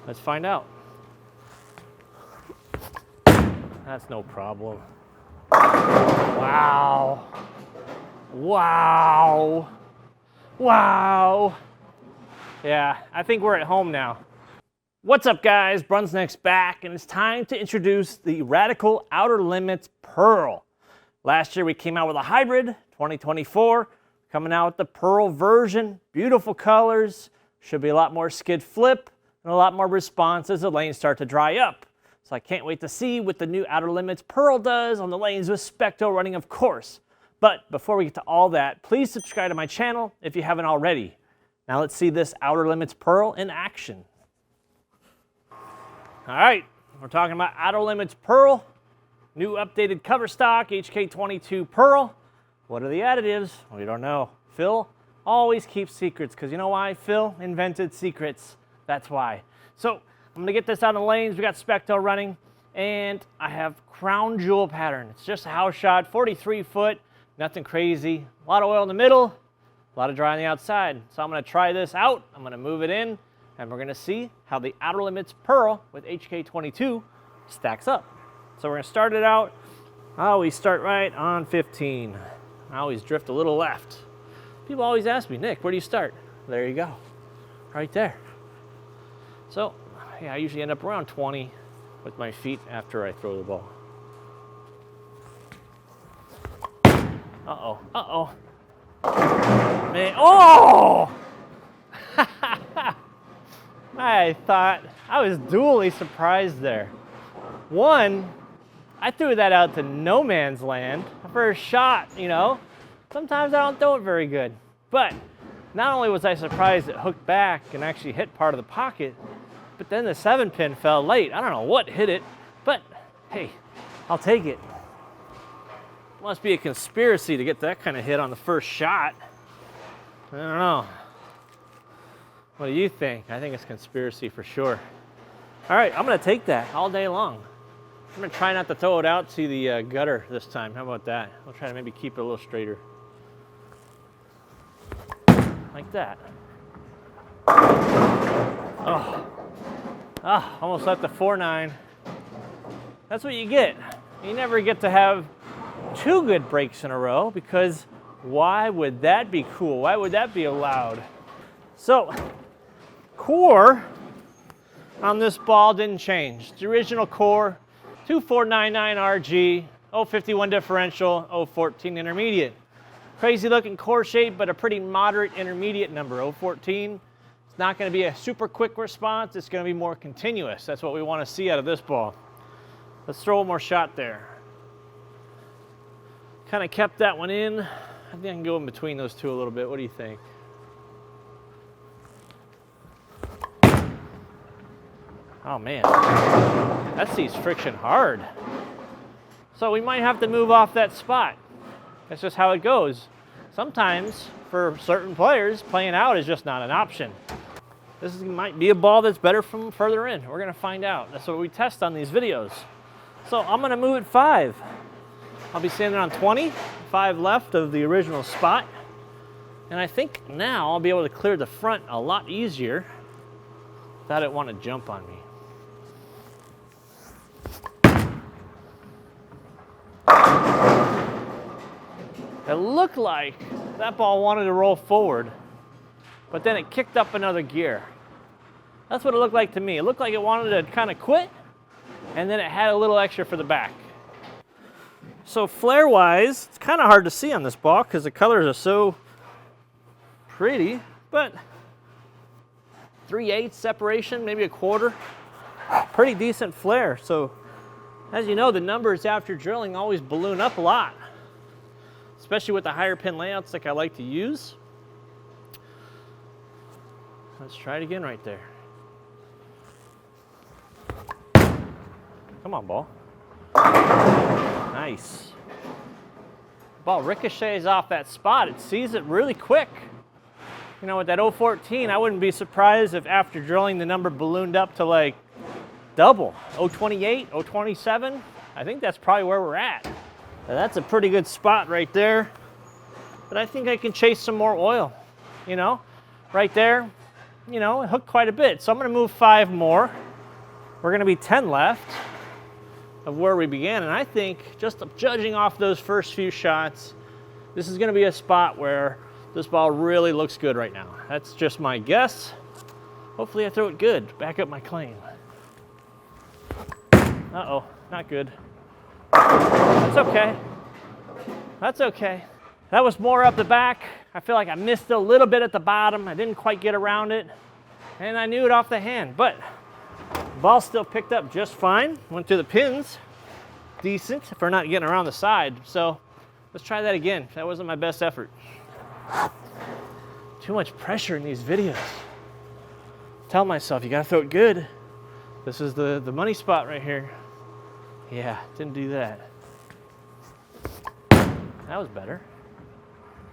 Let's find out. That's no problem. Wow. Wow. Wow. Yeah, I think we're at home now. What's up, guys? BrunsNick's back, and it's time to introduce the Radical Outer Limits Pearl. Last year we came out with a hybrid, 2024, coming out with the Pearl version. Beautiful colors, should be a lot more skid flip, and a lot more response as the lanes start to dry up. So I can't wait to see what the new Outer Limits Pearl does on the lanes with SPECTO running, of course. But before we get to all that, please subscribe to my channel if you haven't already. Now let's see this Outer Limits Pearl in action. All right, we're talking about Outer Limits Pearl, new updated cover stock, HK22 Pearl. What are the additives? We don't know. Phil always keeps secrets, because you know why? Phil invented secrets. That's why. So I'm gonna get this out in the lanes. We got SPECTO running, and I have crown jewel pattern. It's just a house shot, 43 foot, nothing crazy. A lot of oil in the middle, a lot of dry on the outside. So I'm gonna try this out. I'm gonna move it in, and we're gonna see how the Outer Limits Pearl with HK22 stacks up. So we're gonna start it out. I always start right on 15. I always drift a little left. People always ask me, Nick, where do you start? There you go, right there. So, yeah, I usually end up around 20 with my feet after I throw the ball. Uh-oh, uh-oh. Man, oh! I thought, I was duly surprised there. One, I threw that out to no man's land for a shot, you know. Sometimes I don't throw it very good. But not only was I surprised it hooked back and actually hit part of the pocket, but then the 7-pin fell late. I don't know what hit it, but hey, I'll take it. Must be a conspiracy to get that kind of hit on the first shot. I don't know. What do you think? I think it's conspiracy for sure. All right, I'm gonna take that all day long. I'm gonna try not to throw it out to the gutter this time. How about that? I'll try to maybe keep it a little straighter. Like that. Oh. Ah, almost left the 4.9. That's what you get. You never get to have two good breaks in a row, because why would that be cool? Why would that be allowed? So, core on this ball didn't change. The original core, 2499 RG, 051 differential, 014 intermediate. Crazy looking core shape, but a pretty moderate intermediate number, 014. It's not going to be a super quick response. It's going to be more continuous. That's what we want to see out of this ball. Let's throw one more shot there. Kind of kept that one in. I think I can go in between those two a little bit. What do you think? Oh man, that sees friction hard. So we might have to move off that spot. That's just how it goes. Sometimes, for certain players, playing out is just not an option. This might be a ball that's better from further in. We're gonna find out. That's what we test on these videos. So I'm gonna move it 5. I'll be standing on 20, 5 left of the original spot. And I think now I'll be able to clear the front a lot easier without it wanting to jump on me. It looked like that ball wanted to roll forward, but then it kicked up another gear. That's what it looked like to me. It looked like it wanted to kind of quit, and then it had a little extra for the back. So flare-wise, it's kind of hard to see on this ball because the colors are so pretty, but 3/8 separation, maybe a quarter. Pretty decent flare. So as you know, the numbers after drilling always balloon up a lot, especially with the higher pin layouts like I like to use. Let's try it again right there. Come on, ball. Nice. Ball ricochets off that spot. It sees it really quick. You know, with that 014, I wouldn't be surprised if after drilling the number ballooned up to like double. 028, 027. I think that's probably where we're at. Now that's a pretty good spot right there. But I think I can chase some more oil. You know, right there, you know, it hooked quite a bit. So I'm going to move 5 more. We're going to be 10 left of where we began. And I think, just judging off those first few shots, this is going to be a spot where this ball really looks good right now. That's just my guess. Hopefully I throw it good. Back up my claim. Uh-oh, not good. That's okay. That's okay. That was more up the back. I feel like I missed a little bit at the bottom. I didn't quite get around it. And I knew it off the hand, but the ball still picked up just fine. Went through the pins. Decent for not getting around the side. So let's try that again. That wasn't my best effort. Too much pressure in these videos. Tell myself, you gotta throw it good. This is the money spot right here. Yeah, didn't do that. That was better.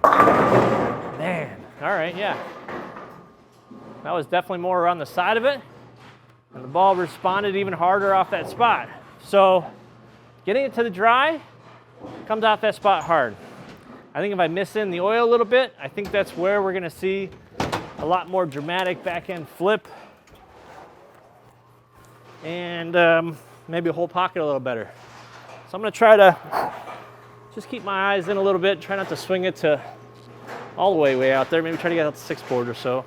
Man, all right, yeah. That was definitely more around the side of it, and the ball responded even harder off that spot. So getting it to the dry comes off that spot hard. I think if I miss in the oil a little bit, I think that's where we're gonna see a lot more dramatic back end flip, and maybe a whole pocket a little better. So I'm gonna try to just keep my eyes in a little bit, try not to swing it to all the way out there, maybe try to get out the 6 board or so.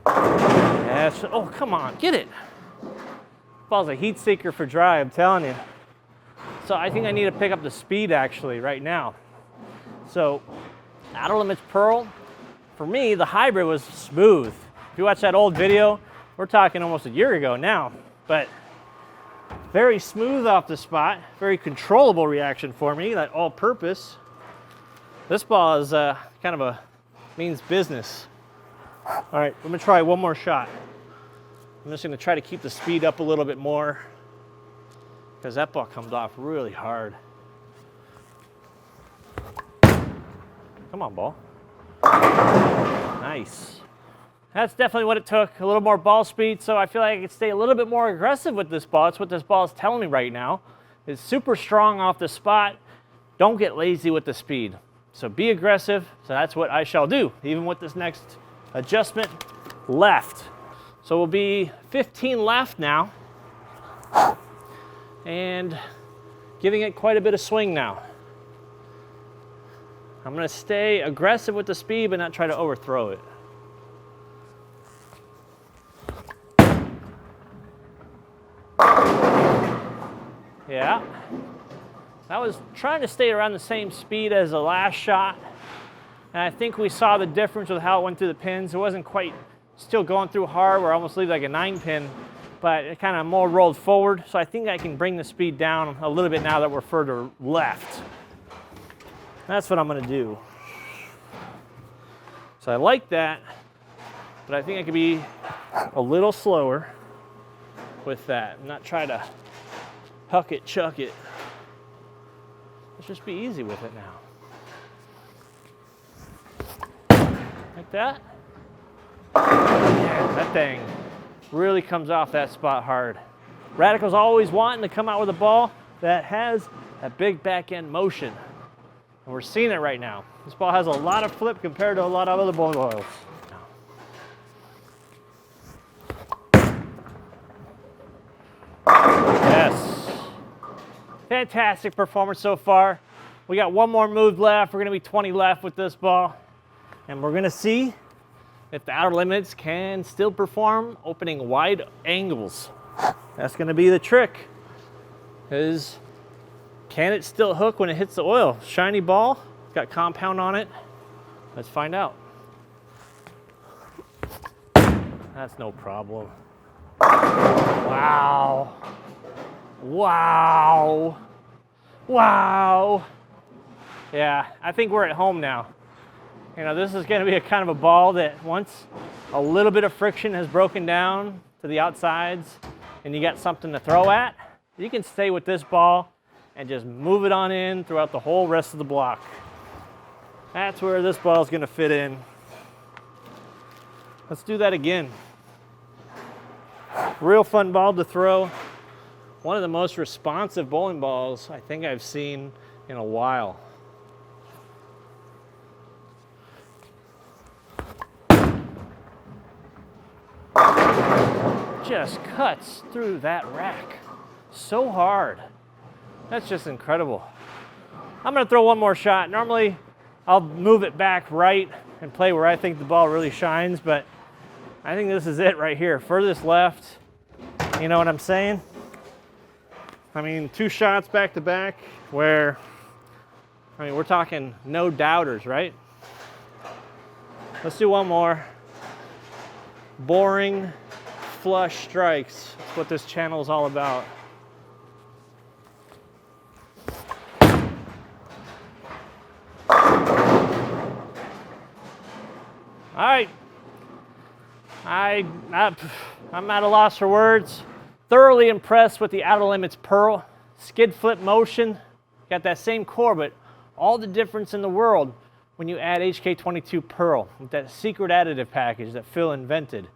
Yes, oh come on, get it. Ball's a heat seeker for dry, I'm telling you. So I think I need to pick up the speed actually right now. So Outer Limits Pearl, for me, the hybrid was smooth. If you watch that old video, we're talking almost a year ago now, but very smooth off the spot, very controllable reaction for me, that all purpose. This ball is kind of a means business. All right, I'm gonna try one more shot. I'm just gonna try to keep the speed up a little bit more because that ball comes off really hard. Come on, ball. Nice. That's definitely what it took, a little more ball speed, so I feel like I could stay a little bit more aggressive with this ball. That's what this ball is telling me right now. It's super strong off the spot. Don't get lazy with the speed. So be aggressive, so that's what I shall do, even with this next adjustment left. So we'll be 15 left now, and giving it quite a bit of swing now. I'm gonna stay aggressive with the speed, but not try to overthrow it. Yeah, I was trying to stay around the same speed as the last shot, and I think we saw the difference with how it went through the pins. It wasn't quite still going through hard where I almost leave like a 9-pin, but it kind of more rolled forward, so I think I can bring the speed down a little bit now that we're further left. That's what I'm gonna do. So I like that, but I think I could be a little slower with that, not try to huck it, chuck it. Let's just be easy with it now. Like that. Yeah, that thing really comes off that spot hard. Radical's always wanting to come out with a ball that has a big back end motion. And we're seeing it right now. This ball has a lot of flip compared to a lot of other ball oils. Yes. Fantastic performance so far. We got one more move left. We're gonna be 20 left with this ball. And we're gonna see if the Outer Limits can still perform opening wide angles. That's gonna be the trick. Can it still hook when it hits the oil? Shiny ball, got compound on it. Let's find out. That's no problem. Wow. Wow. Wow. Yeah, I think we're at home now. You know, this is going to be a kind of a ball that once a little bit of friction has broken down to the outsides and you got something to throw at, you can stay with this ball and just move it on in throughout the whole rest of the block. That's where this ball is going to fit in. Let's do that again. Real fun ball to throw. One of the most responsive bowling balls I think I've seen in a while. just cuts through that rack so hard. That's just incredible. I'm gonna throw one more shot. Normally, I'll move it back right and play where I think the ball really shines, but I think this is it right here. Furthest left, you know what I'm saying? I mean, 2 shots back to back where, I mean, we're talking no doubters, right? Let's do one more. Boring, flush strikes. That's what this channel is all about. All right. I'm at a loss for words. Thoroughly impressed with the Outer Limits Pearl. Skid flip motion. Got that same core, but all the difference in the world when you add HK22 Pearl with that secret additive package that Phil invented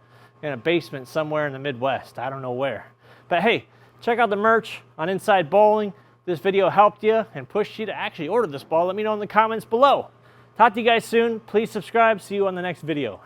in a basement somewhere in the Midwest. I don't know where. But hey, check out the merch on Inside Bowling. If this video helped you and pushed you to actually order this ball, let me know in the comments below. Talk to you guys soon. Please subscribe. See you on the next video.